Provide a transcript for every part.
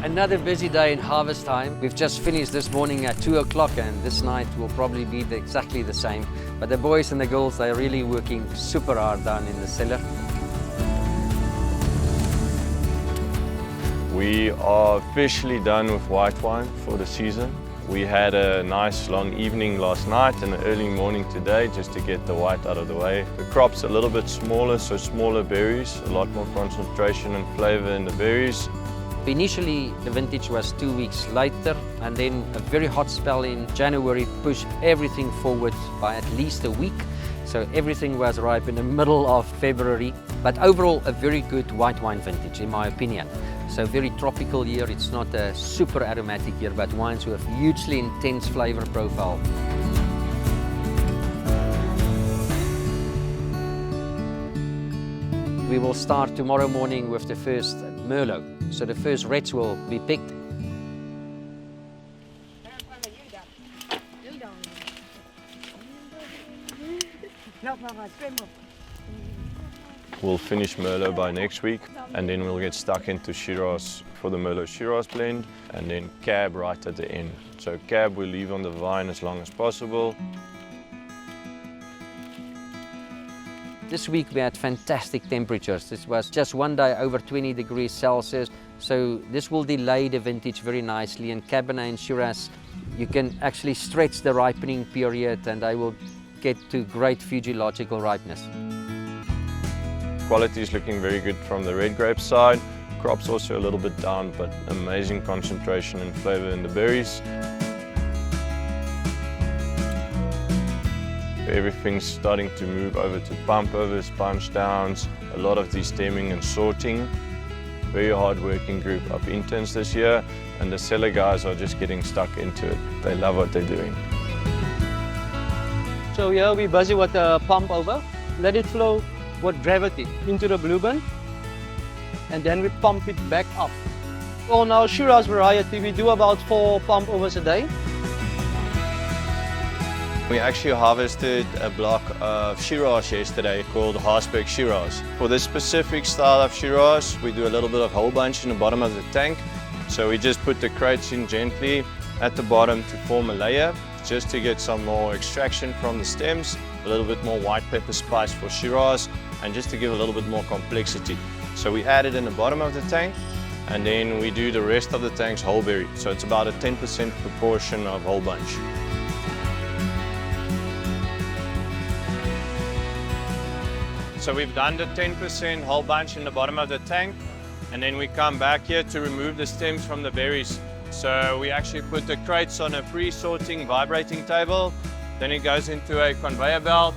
Another busy day in harvest time. We've just finished this morning at 2 o'clock and this night will probably be exactly the same. But the boys and the girls, they're really working super hard down in the cellar. We are officially done with white wine for the season. We had a nice long evening last night and an early morning today just to get the white out of the way. The crop's a little bit smaller, so smaller berries, a lot more concentration and flavor in the berries. Initially, the vintage was 2 weeks later, and then a very hot spell in January pushed everything forward by at least a week. So everything was ripe in the middle of February. But overall, a very good white wine vintage, in my opinion. So very tropical year. It's not a super aromatic year, but wines with hugely intense flavor profile. We will start tomorrow morning with the first Merlot. So the first reds will be picked. We'll finish Merlot by next week, and then we'll get stuck into Shiraz for the Merlot Shiraz blend, and then Cab right at the end. So Cab we'll leave on the vine as long as possible. This week we had fantastic temperatures. This was just one day over 20 degrees Celsius. So this will delay the vintage very nicely. And Cabernet and Shiraz, you can actually stretch the ripening period and they will get to great physiological ripeness. Quality is looking very good from the red grape side. Crop's also a little bit down, but amazing concentration and flavor in the berries. Everything's starting to move over to pump overs, punch downs, a lot of de-stemming and sorting. Very hard working group of interns this year, and the cellar guys are just getting stuck into it. They love what they're doing. So here we're busy with the pump over. Let it flow with gravity into the blue bin, and then we pump it back up. On our Shiraz variety, we do about 4 pump overs a day. We actually harvested a block of Shiraz yesterday called Cederberg Shiraz. For this specific style of Shiraz, we do a little bit of whole bunch in the bottom of the tank. So we just put the crates in gently at the bottom to form a layer, just to get some more extraction from the stems, a little bit more white pepper spice for Shiraz, and just to give a little bit more complexity. So we add it in the bottom of the tank, and then we do the rest of the tanks whole berry. So it's about a 10% proportion of whole bunch. So we've done the 10% whole bunch in the bottom of the tank, and then we come back here to remove the stems from the berries. So we actually put the crates on a pre-sorting vibrating table, then it goes into a conveyor belt,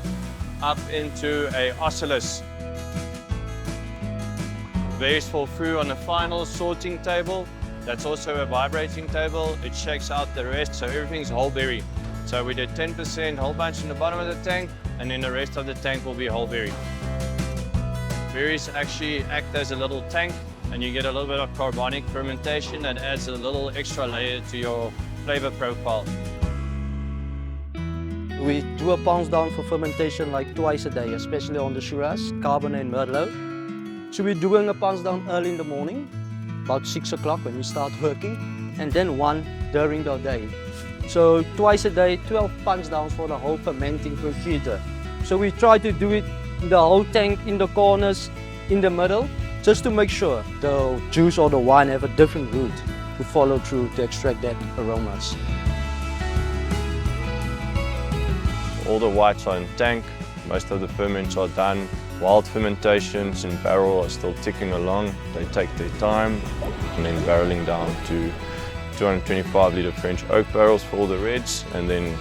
up into a oscillus. Berries fall through on the final sorting table. That's also a vibrating table. It shakes out the rest, so everything's whole berry. So we did 10% whole bunch in the bottom of the tank, and then the rest of the tank will be whole berry. Berries actually act as a little tank, and you get a little bit of carbonic fermentation that adds a little extra layer to your flavor profile. We do a pounds down for fermentation like twice a day, especially on the Shiraz, Cabernet and Merlot. So we're doing a pounds down early in the morning, about 6 o'clock when we start working, and then one during the day. So twice a day, 12 pounds down for the whole fermenting procedure. So we try to do it in the whole tank, in the corners, in the middle, just to make sure the juice or the wine have a different route to follow through to extract that aromas. All the whites are in tank, most of the ferments are done. Wild fermentations in barrel are still ticking along. They take their time, and then barreling down to 225 litre French oak barrels for all the reds, and then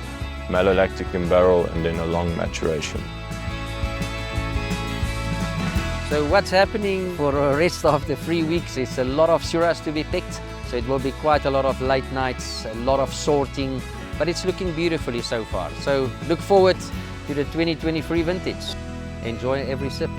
malolactic in barrel, and then a long maturation. So what's happening for the rest of the 3 weeks is a lot of Shiraz to be picked. So it will be quite a lot of late nights, a lot of sorting, but it's looking beautifully so far. So look forward to the 2023 vintage. Enjoy every sip.